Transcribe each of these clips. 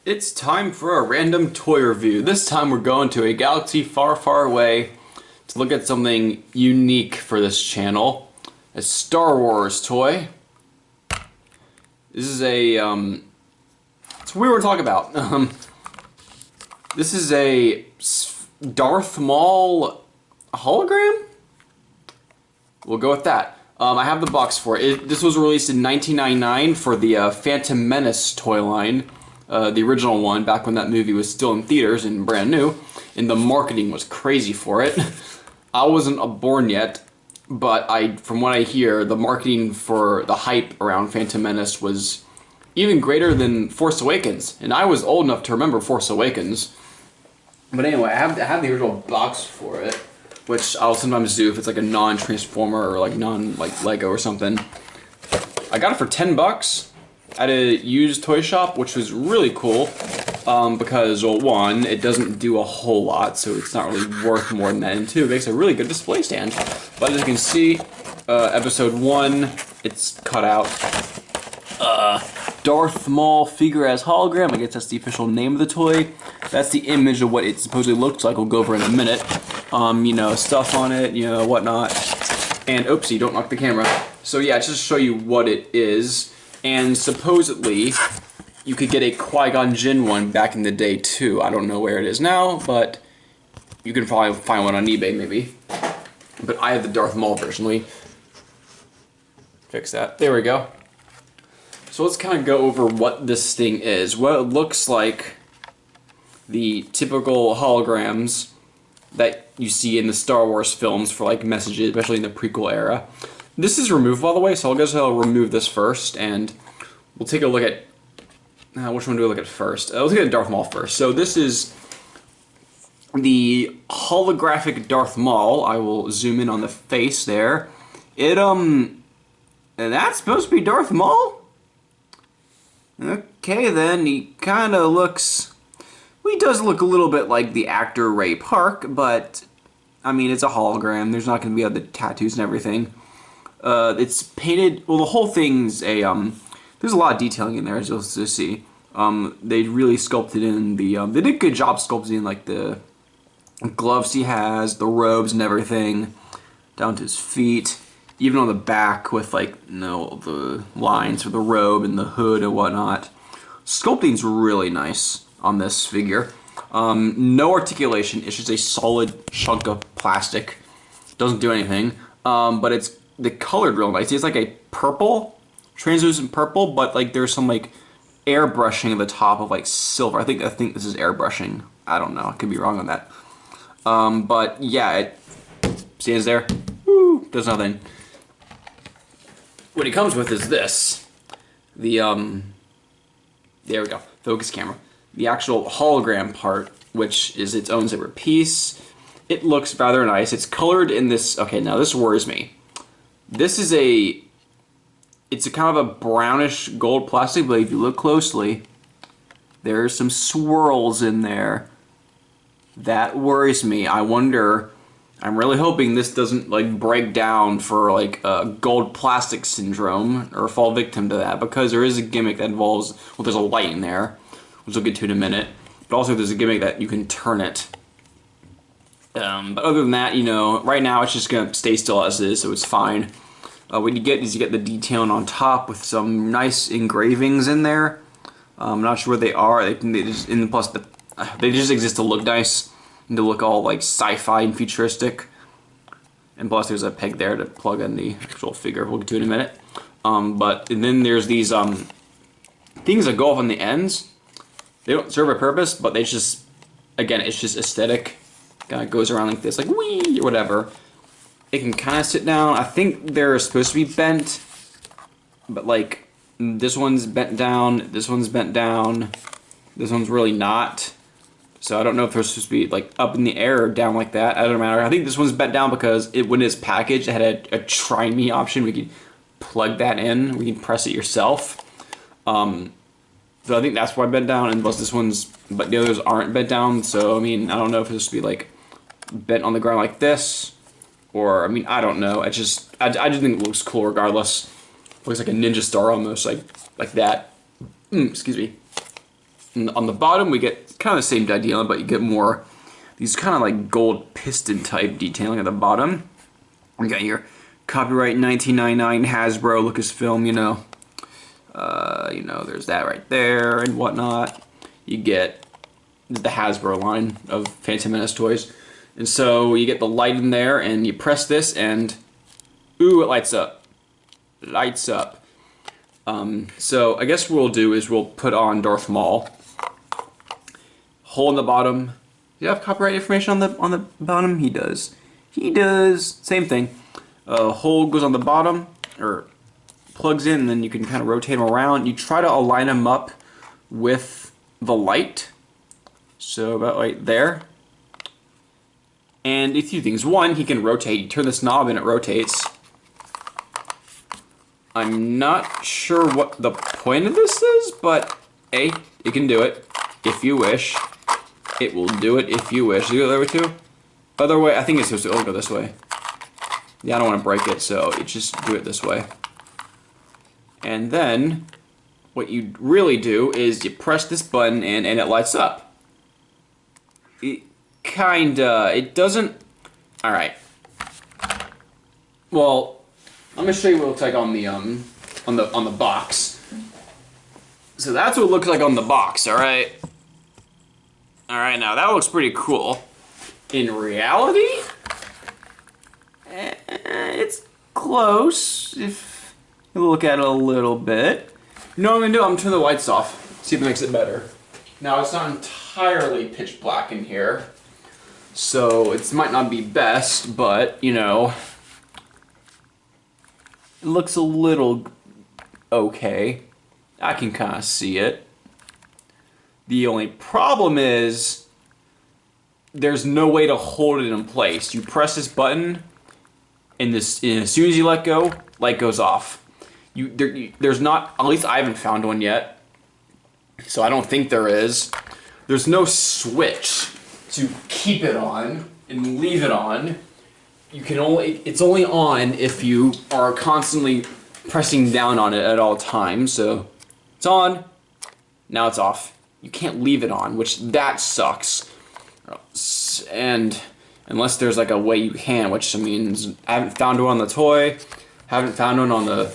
It's time for a random toy review. This time we're going to a galaxy far, far away to look at something unique for this channel. A Star Wars toy. This is it's what we were talking about. This is a Darth Maul hologram? We'll go with that. I have the box for it. This was released in 1999 for the Phantom Menace toy line. The original one, back when that movie was still in theaters and brand new, and the marketing was crazy for it. I wasn't born yet, but from what I hear, the marketing for the hype around Phantom Menace was even greater than Force Awakens, and I was old enough to remember Force Awakens. But anyway, I have the original box for it, which I'll sometimes do if it's like a non-Transformer or like Lego or something. I got it for 10 bucks at a used toy shop, which was really cool because, well, one, it doesn't do a whole lot, so it's not really worth more than that, and two, it makes a really good display stand. But as you can see, episode 1, it's cut out. Darth Maul figure as hologram, I guess that's the official name of the toy. That's the image of what it supposedly looks like, we'll go over in a minute. You know, stuff on it, you know, whatnot. And, oopsie, don't knock the camera. So yeah, just to show you what it is. And supposedly, you could get a Qui-Gon Jinn one back in the day too. I don't know where it is now, but you can probably find one on eBay maybe. But I have the Darth Maul version. Let me fix that. There we go. So let's kind of go over what this thing is. What it looks like the typical holograms that you see in the Star Wars films for like messages, especially in the prequel era. This is removable, by the way, so I'll remove this first, and we'll take a look at which one do we look at first? Let's look at Darth Maul first. So this is the holographic Darth Maul. I will zoom in on the face there. And that's supposed to be Darth Maul? Okay, then he kind of looks. Well, he does look a little bit like the actor Ray Park, but I mean, it's a hologram. There's not going to be other tattoos and everything. It's painted. Well, the whole thing's a. There's a lot of detailing in there, as you'll see. They really sculpted in the. They did a good job sculpting in like the gloves he has, the robes and everything, down to his feet. Even on the back with like, you know, the lines for the robe and the hood and whatnot. Sculpting's really nice on this figure. No articulation, it's just a solid chunk of plastic. Doesn't do anything. But it's colored real nice. It's like a purple, translucent purple, but like there's some like airbrushing at the top of like silver. I think this is airbrushing. I don't know, I could be wrong on that. But yeah, it stands there. Woo, does nothing. What it comes with is this. There we go, focus camera. The actual hologram part, which is its own separate piece. It looks rather nice. It's colored in this, okay, now this worries me. This is it's a kind of a brownish gold plastic, but if you look closely, there's some swirls in there. That worries me. I wonder, I'm really hoping this doesn't like break down for like gold plastic syndrome or fall victim to that, because there is a gimmick that involves, well, there's a light in there, which we'll get to in a minute, but also there's a gimmick that you can turn it. But other than that, you know, right now it's just gonna stay still as is, so it's fine. What you get is you get the detailing on top with some nice engravings in there. I'm not sure what they are. They just, and plus they just exist to look nice and to look all like sci-fi and futuristic. And plus there's a peg there to plug in the actual figure. We'll get to it in a minute. And then there's these things that go off on the ends. They don't serve a purpose, but they just, again, it's just aesthetic. Kind of goes around like this, like wee or whatever. It can kind of sit down. I think they're supposed to be bent, but like this one's bent down, this one's bent down, this one's really not. So I don't know if they're supposed to be like up in the air or down like that. I don't matter. I think this one's bent down because when it's packaged, it had a try me option. We could plug that in. We can press it yourself. So I think that's why I bent down, and plus this one's, but the others aren't bent down. So I mean, I don't know if it's supposed to be like bent on the ground like this, or I mean, I don't know. I just think it looks cool regardless. Looks like a ninja star almost, like that. Excuse me. And on the bottom, we get kind of the same idea, but you get more these kind of like gold piston type detailing at the bottom. We got your copyright 1999 Hasbro Lucasfilm, there's that right there and whatnot. You get the Hasbro line of Phantom Menace toys. And so you get the light in there and you press this and ooh, it lights up. Lights up. So I guess what we'll do is we'll put on Darth Maul. Hole in the bottom. Do you have copyright information on the bottom? He does. He does. Same thing. Hole goes on the bottom, or plugs in, and then you can kind of rotate him around. You try to align him up with the light. So about right there. And a few things. One, he can rotate. You turn this knob and it rotates. I'm not sure what the point of this is, but A, you can do it if you wish. It will do it if you wish. Do you go the other way too? Other way, I think it's supposed to go this way. Yeah, I don't want to break it, so you just do it this way. And then, what you really do is you press this button and it lights up. It doesn't... Alright. Well, I'm gonna show you what it looks like on the box. So that's what it looks like on the box, alright? Alright, now that looks pretty cool. In reality, it's close, if you look at it a little bit. You know what I'm gonna do? I'm gonna turn the lights off, see if it makes it better. Now, it's not entirely pitch black in here, so it might not be best, but, it looks a little okay. I can kind of see it. The only problem is there's no way to hold it in place. You press this button, and as soon as you let go, light goes off. There's not, at least I haven't found one yet, so I don't think there is. There's no switch to keep it on and leave it on. It's only on if you are constantly pressing down on it at all times. So it's on, now it's off. You can't leave it on, which that sucks. And unless there's like a way you can, which means I haven't found one on the toy, haven't found one on the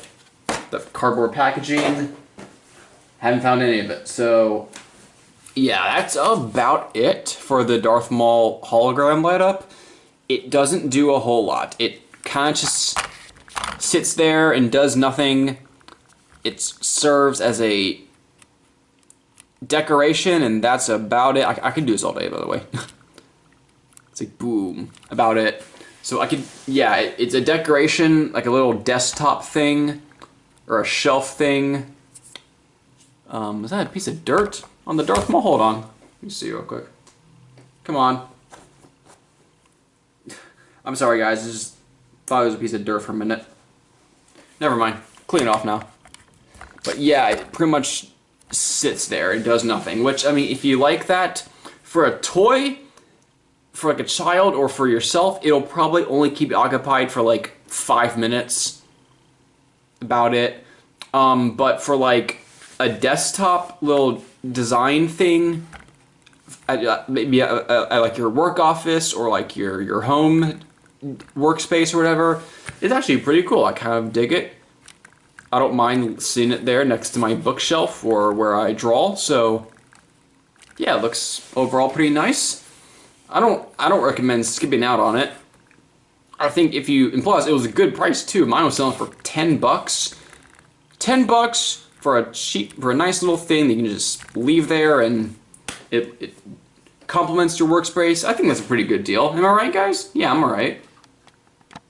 cardboard packaging, haven't found any of it. So yeah, that's about it for the Darth Maul hologram light up. It doesn't do a whole lot. It kind of just sits there and does nothing. It serves as a decoration, and that's about it. I could do this all day, by the way. It's like, boom, about it. So I could, yeah, it's a decoration, like a little desktop thing, or a shelf thing. Is that a piece of dirt on the Darth Maul? Hold on. Let me see real quick. Come on. I'm sorry, guys. I just thought it was a piece of dirt for a minute. Never mind. Clean it off now. But yeah, it pretty much sits there and does nothing. Which, I mean, if you like that for a toy, for like a child or for yourself, it'll probably only keep you occupied for like 5 minutes. About it. But for like a desktop little design thing, maybe like your work office or like your home workspace or whatever, it's actually pretty cool. I kind of dig it. I don't mind seeing it there next to my bookshelf or where I draw. So yeah, it looks overall pretty nice. I don't recommend skipping out on it. I think if you, and plus it was a good price too. Mine was selling for $10. $10 for a nice little thing that you can just leave there and it complements your workspace. I think that's a pretty good deal. Am I right, guys? Yeah, I'm alright.